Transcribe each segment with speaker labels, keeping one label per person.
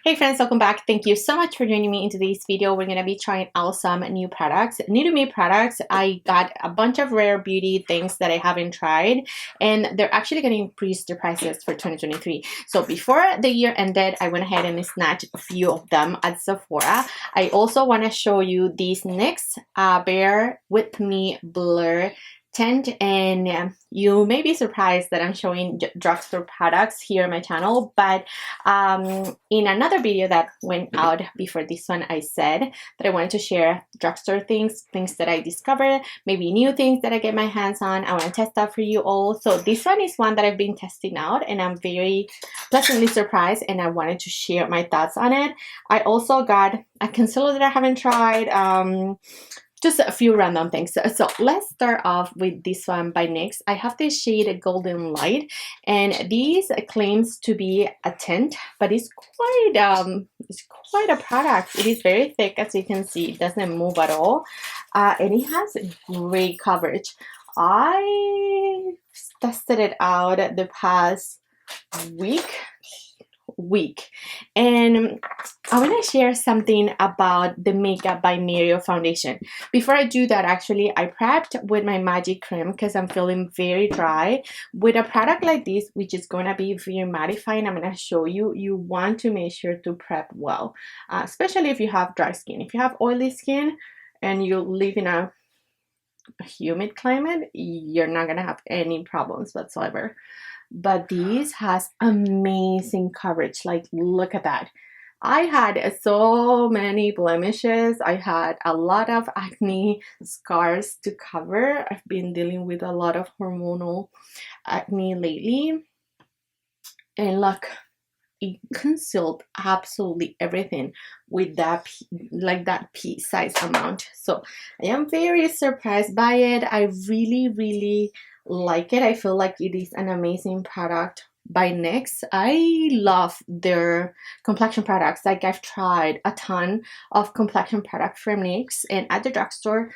Speaker 1: Hey friends, welcome back. Thank you so much for joining me in today's video. We're going to be trying out some new products. New to me products, I got a bunch of rare beauty things that I haven't tried, and they're actually going to increase their prices for 2023. So before the year ended, I went ahead and snatched a few of them at Sephora. I also want to show you these NYX Bare With Me Blur tint, and you may be surprised that I'm showing drugstore products here on my channel, but in another video that went out before this one, I said that I wanted to share drugstore things that I discovered, maybe new things that I get my hands on. I want to test out for you all. So this one is one that I've been testing out and I'm very pleasantly surprised, and I wanted to share my thoughts on it. I also got a concealer that I haven't tried, just a few random things. So let's start off with this one by NYX. I have this shade Golden Light, and this claims to be a tint, but it's quite a product. It is very thick, as you can see. It doesn't move at all, and it has great coverage. I tested it out the past week, and I want to share something about the Makeup by Mario foundation. Before I do that, actually, I prepped with my magic cream because I'm feeling very dry. With a product like this, which is going to be very mattifying, I'm going to show you, you want to make sure to prep well, especially if you have dry skin. If you have oily skin and you live in a humid climate, you're not going to have any problems whatsoever. But this has amazing coverage. Like, look at that. I had so many blemishes. I had a lot of acne scars to cover. I've been dealing with a lot of hormonal acne lately. And look, it concealed absolutely everything with that, like that pea size amount. So I am very surprised by it. I really like it. I feel like it is an amazing product by NYX. I love their complexion products. Like, I've tried a ton of complexion products from NYX, and at the drugstore,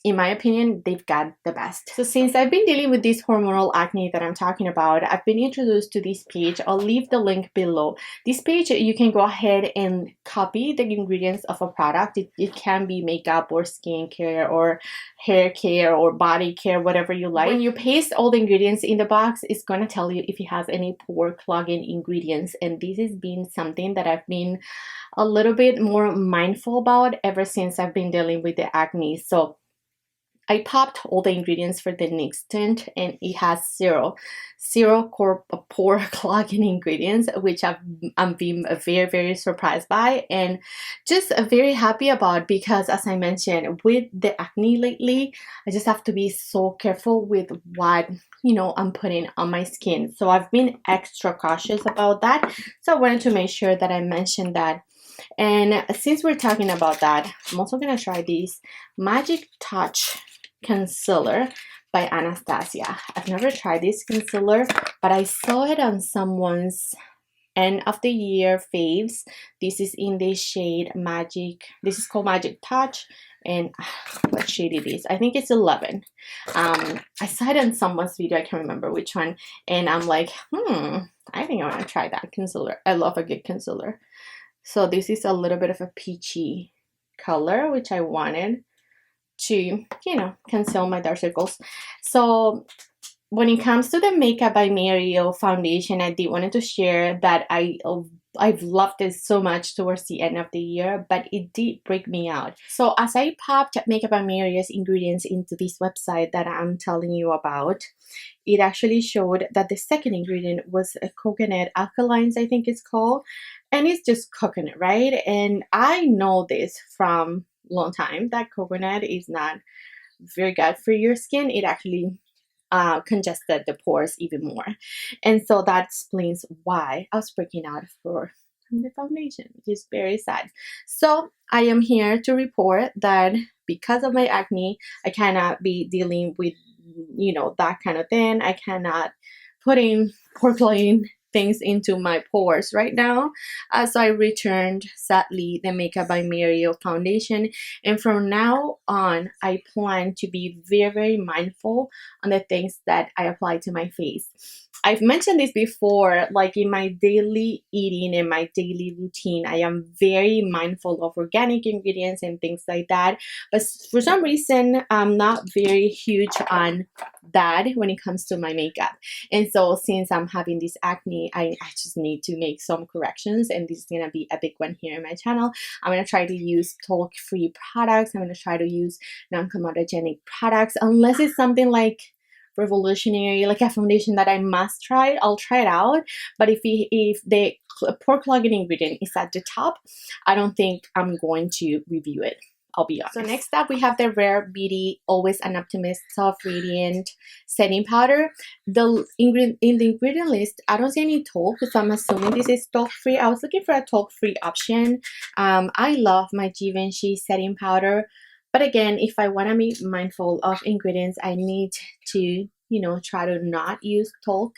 Speaker 1: in my opinion, they've got the best. So since I've been dealing with this hormonal acne that I'm talking about, I've been introduced to this page. I'll leave the link below. This page, you can go ahead and copy the ingredients of a product. It can be makeup or skincare or hair care or body care, whatever you like. When you paste all the ingredients in the box, it's going to tell you if it has any pore clogging ingredients. And this has been something that I've been a little bit more mindful about ever since I've been dealing with the acne. So I popped all the ingredients for the NYX tint, and it has zero pore clogging ingredients, which I'm being very surprised by, and just very happy about, because as I mentioned, with the acne lately, I just have to be so careful with what, you know, I'm putting on my skin. So I've been extra cautious about that. So I wanted to make sure that I mentioned that. And since we're talking about that, I'm also gonna try this Magic Touch concealer by Anastasia. I've never tried this concealer, but I saw it on someone's end of the year faves. This is in the shade Magic. This is called Magic Touch, and what shade it is, I think it's 11. I saw it on someone's video, I can't remember which one, and I'm like, I think I want to try that concealer. I love a good concealer. So this is a little bit of a peachy color, which I wanted to, you know, conceal my dark circles. So when it comes to the Makeup by Mario foundation, I did wanted to share that I've loved it so much towards the end of the year, but it did break me out. So as I popped Makeup by Mario's ingredients into this website that I'm telling you about, it actually showed that the second ingredient was a coconut alkalines, I think it's called, and it's just coconut, right? And I know this from long time that coconut is not very good for your skin. It actually congested the pores even more, and so that explains why I was breaking out from the foundation, which is very sad. So I am here to report that because of my acne, I cannot be dealing with, you know, that kind of thing. I cannot put in pore clogging things into my pores right now. So I returned, sadly, the Makeup by Mario foundation, and from now on I plan to be very mindful on the things that I apply to my face. I've mentioned this before, like in my daily eating and my daily routine, I am very mindful of organic ingredients and things like that. But for some reason, I'm not very huge on that when it comes to my makeup. And so since I'm having this acne, I just need to make some corrections, and this is gonna be a big one here in my channel. I'm gonna try to use talc-free products. I'm gonna try to use non-comedogenic products, unless it's something like revolutionary, like a foundation that I must try, I'll try it out. But if the pore clogging ingredient is at the top, I don't think I'm going to review it, I'll be honest. So next up, we have the Rare Beauty Always an Optimist Soft Radiant Setting Powder. In the ingredient list, I don't see any talc, so I'm assuming this is talc-free. I was looking for a talc-free option. I love my Givenchy setting powder. But again, if I want to be mindful of ingredients, I need to, you know, try to not use talc.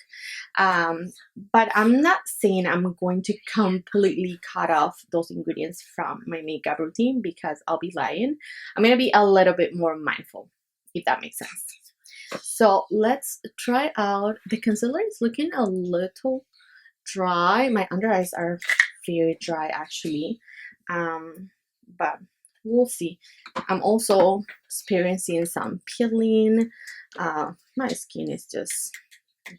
Speaker 1: But I'm not saying I'm going to completely cut off those ingredients from my makeup routine, because I'll be lying. I'm going to be a little bit more mindful, if that makes sense. So let's try out. The concealer is looking a little dry. My under eyes are very dry actually. But we'll see. I'm also experiencing some peeling. My skin is just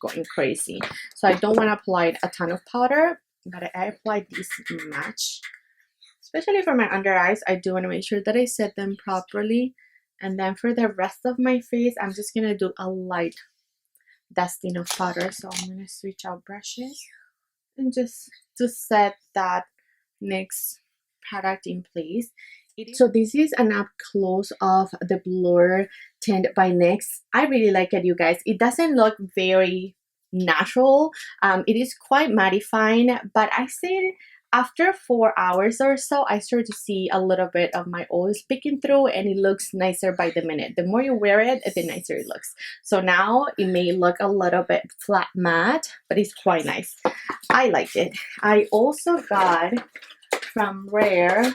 Speaker 1: going crazy. So I don't want to apply a ton of powder, but I applied this much. Especially for my under eyes, I do want to make sure that I set them properly. And then for the rest of my face, I'm just going to do a light dusting of powder. So I'm going to switch out brushes and just to set that NYX product in place. So this is an up close of the Blur Tint by NYX. I really like it, you guys. It doesn't look very natural. It is quite mattifying, but I say after 4 hours or so, I start to see a little bit of my oils peeking through, and it looks nicer by the minute. The more you wear it, the nicer it looks. So now it may look a little bit flat matte, but it's quite nice. I like it. I also got from Rare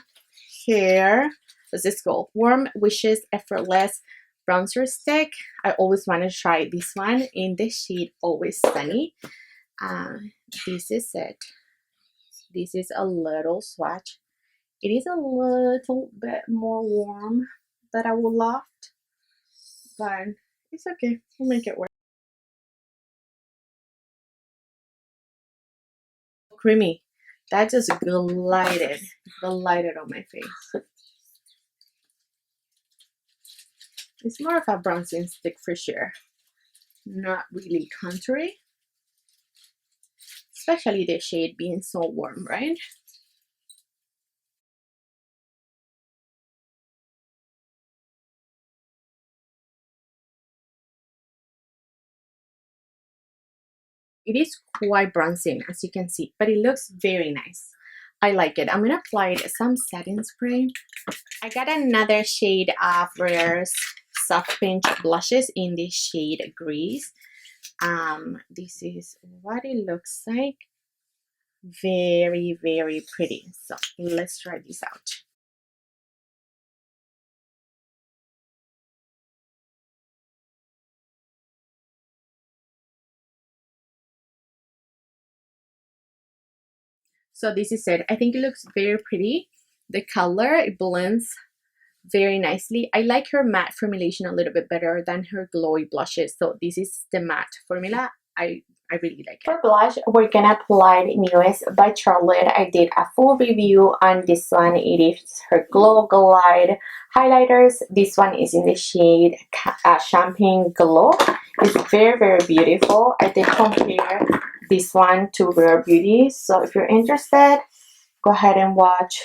Speaker 1: here, what's this called? Warm Wishes Effortless Bronzer Stick. I always want to try this one in the shade Always Sunny. This is it. This is a little swatch. It is a little bit more warm than I would love, but it's okay. We'll make it work. Creamy. That just glided on my face. It's more of a bronzing stick for sure. Not really contoury. Especially the shade being so warm, right? It is quite bronzing, as you can see, but it looks very nice. I like it. I'm gonna apply some setting spray. I got another shade of Rare's Soft Pinch blushes in the shade Grease. This is what it looks like. Very, very pretty. So let's try this out. So this is it. I think it looks very pretty. The color, it blends very nicely. I like her matte formulation a little bit better than her glowy blushes. So this is the matte formula. I really like it. For blush, we're gonna apply NYX by Charlotte. I did a full review on this one. It is her Glow Glide highlighters. This one is in the shade Champagne Glow. It's very, very beautiful. I did compare this one to Rare Beauty. So if you're interested, go ahead and watch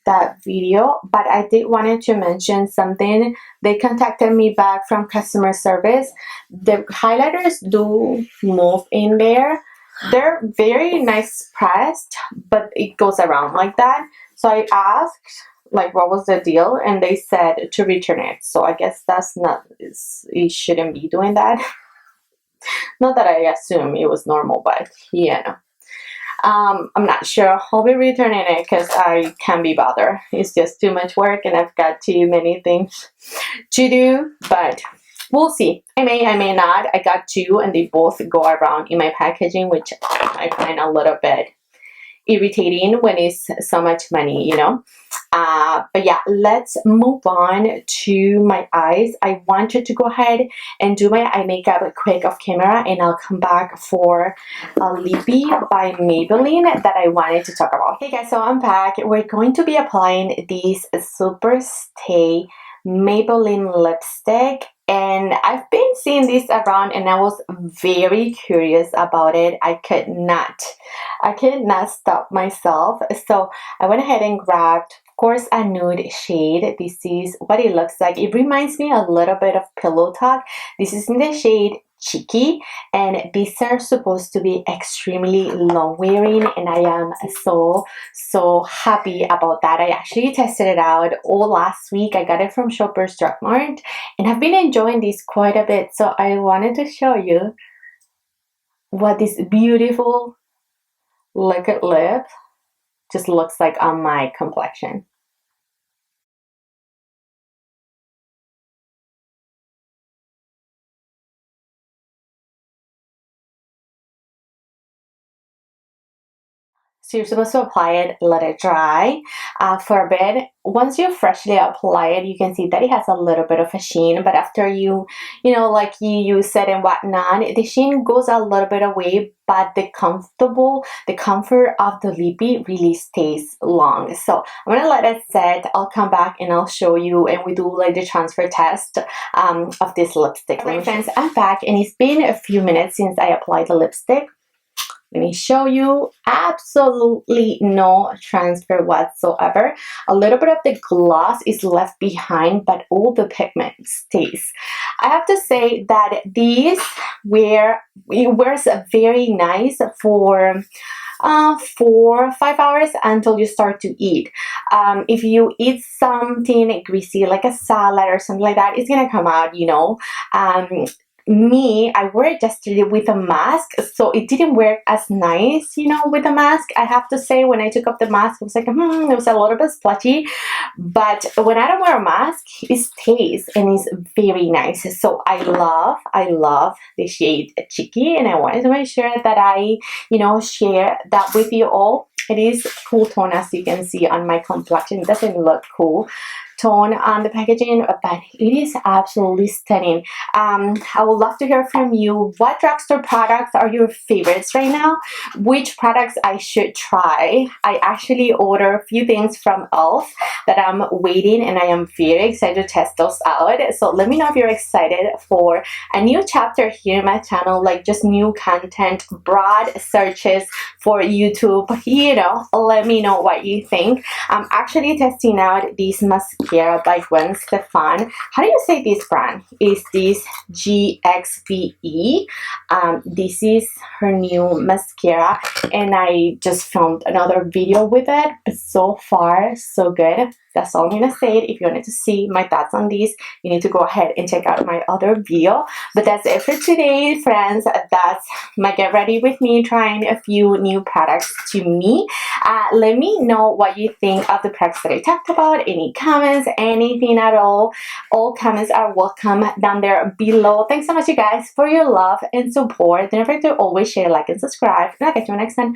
Speaker 1: that video. But I did wanted to mention something. They contacted me back from customer service. The highlighters do move in there. They're very nice pressed, but it goes around like that. So I asked like what was the deal, and they said to return it. So I guess that's not, it shouldn't be doing that. Not that I assume it was normal, but yeah. I'm not sure. I'll be returning it because I can't be bothered. It's just too much work and I've got too many things to do. But We'll see. I may not. I got two and they both go around in my packaging, which I find a little bit irritating when it's so much money, you know. But yeah, let's move on to my eyes. I wanted to go ahead and do my eye makeup quick off camera, and I'll come back for a lippy by Maybelline that I wanted to talk about. Hey guys, so I'm back. We're going to be applying this Super Stay Maybelline lipstick, and I've been seeing this around and I was very curious about it. I could not stop myself, so I went ahead and grabbed, of course, a nude shade. This is what it looks like. It reminds me a little bit of Pillow Talk. This is in the shade Cheeky, and these are supposed to be extremely long wearing, and I am so happy about that. I actually tested it out all last week. I got it from Shoppers Drug Mart and I've been enjoying this quite a bit, so I wanted to show you what this beautiful liquid lip just looks like on my complexion. So you're supposed to apply it, let it dry for a bit. Once you freshly apply it, you can see that it has a little bit of a sheen, but after you like you use it and whatnot, the sheen goes a little bit away, but the comfort of the lippy really stays long. So I'm gonna let it set. I'll come back and I'll show you, and we do like the transfer test of this lipstick. Alright friends, I'm back and it's been a few minutes since I applied the lipstick. Let me show you. Absolutely no transfer whatsoever. A little bit of the gloss is left behind, but all the pigment stays. I have to say that it wears very nice for 4 or 5 hours until you start to eat. If you eat something greasy like a salad or something like that, it's gonna come out, you know. I wore it yesterday with a mask, so it didn't work as nice, you know, with a mask. I have to say, when I took off the mask, it was like, it was a little bit splotchy. But when I don't wear a mask, it stays and it's very nice. So I love the shade Cheeky, and I wanted to make sure that I, share that with you all. It is cool tone, as you can see on my complexion. It doesn't look cool tone on the packaging, but it is absolutely stunning. I would love to hear from you. What drugstore products are your favorites right now? Which products I should try? I actually ordered a few things from e.l.f. that I'm waiting, and I am very excited to test those out. So let me know if you're excited for a new chapter here in my channel, like just new content, broad searches for YouTube. Let me know what you think. I'm actually testing out this mascara by Gwen Stefan. How do you say this brand? Is this Gxve? This is her new mascara, and I just filmed another video with it. But so far, so good. That's all I'm gonna say. If you wanted to see my thoughts on these, you need to go ahead and check out my other video. But that's it for today, friends. That's my get ready with me trying a few new products to me. Let me know what you think of the products that I talked about. Any comments, anything at all. All comments are welcome down there below. Thanks so much, you guys, for your love and support. Don't forget to always share, like, and subscribe. And I'll catch you next time.